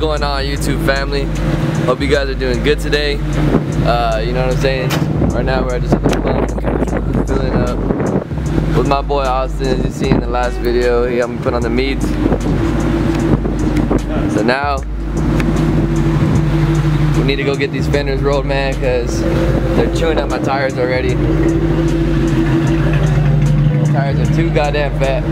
going on, YouTube family? Hope you guys are doing good today. You know what I'm saying? Right now we're just at the pump, filling up with my boy Austin. As you see in the last video, he got me put on the meats. So now we need to go get these fenders rolled, man, because they're chewing up my tires already. The tires are too goddamn fat.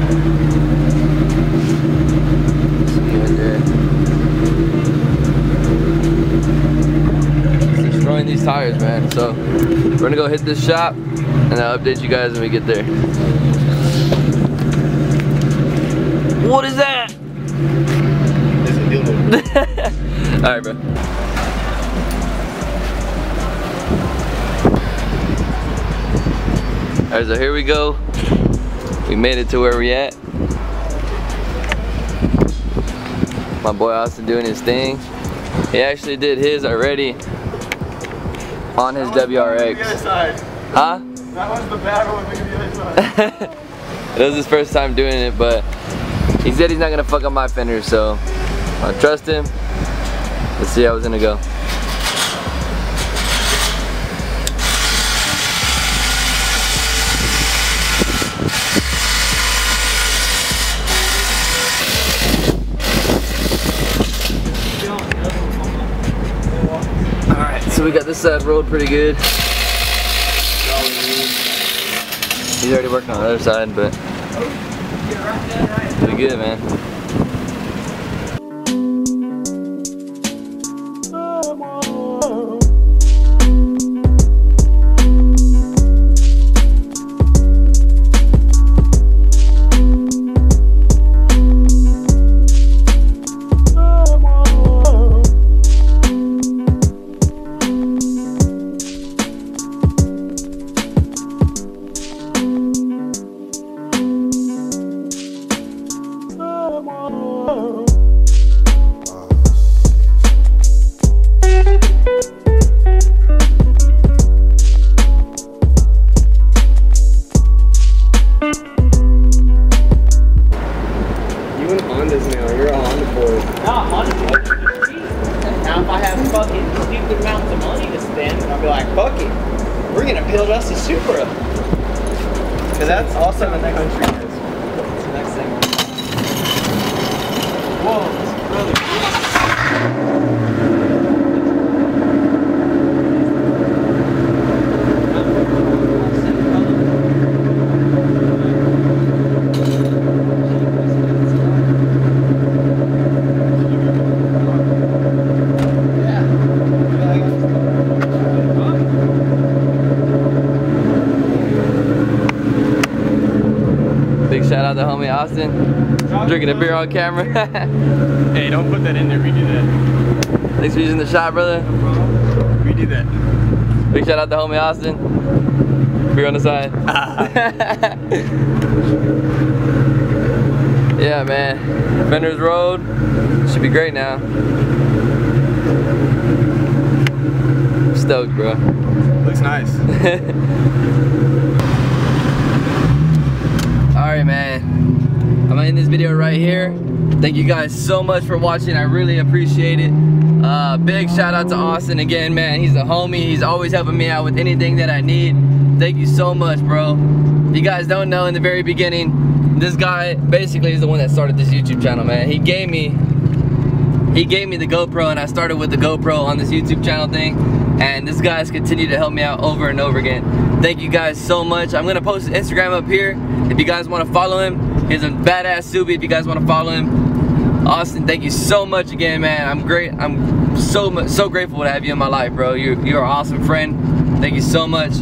It's destroying these tires, man. So we're gonna go hit this shop and I'll update you guys when we get there. What is that? It's a dildo. Alright, bro. Alright, so here we go. We made it to where we at. My boy Austin doing his thing. He actually did his already on his WRX. The other side. Huh? That one's the bad one. Look at the other side. It was his first time doing it, but he said he's not gonna fuck up my fenders, so I trust him. Let's see how it's gonna go. Alright, so we got this side rolled pretty good. He's already working on the other side, but pretty good, man. We're gonna build us a Supra. Cause that's also the next country is. What's the next thing? Whoa, it's really Shout out to homie Austin, drinking a beer on camera. Hey, don't put that in there, redo that. Thanks for using the shot, brother. Redo that. Big shout out to homie Austin. Beer on the side. Yeah, man. Fenders Road should be great now. Stoked, bro. Looks nice. Alright, man, I'm gonna end this video right here. Thank you guys so much for watching. I really appreciate it. Big shout out to Austin again, man. He's a homie. He's always helping me out with anything that I need. Thank you so much, bro. If you guys don't know, in the very beginning, this guy basically is the one that started this YouTube channel, man. He gave me the GoPro, and I started with the GoPro on this YouTube channel thing, and this guy's continued to help me out over and over again. Thank you guys so much. I'm gonna post his Instagram up here if you guys want to follow him. He's a badass Subi if you guys want to follow him. Austin, thank you so much again, man. I'm great. I'm so grateful to have you in my life, bro. You're an awesome friend. Thank you so much.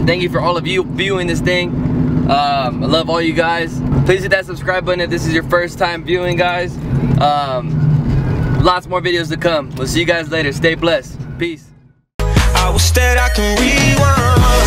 Thank you for all of you viewing this thing. I love all you guys. Please hit that subscribe button if this is your first time viewing, guys. Lots more videos to come. We'll see you guys later. Stay blessed. Peace. I wish that I can rewind.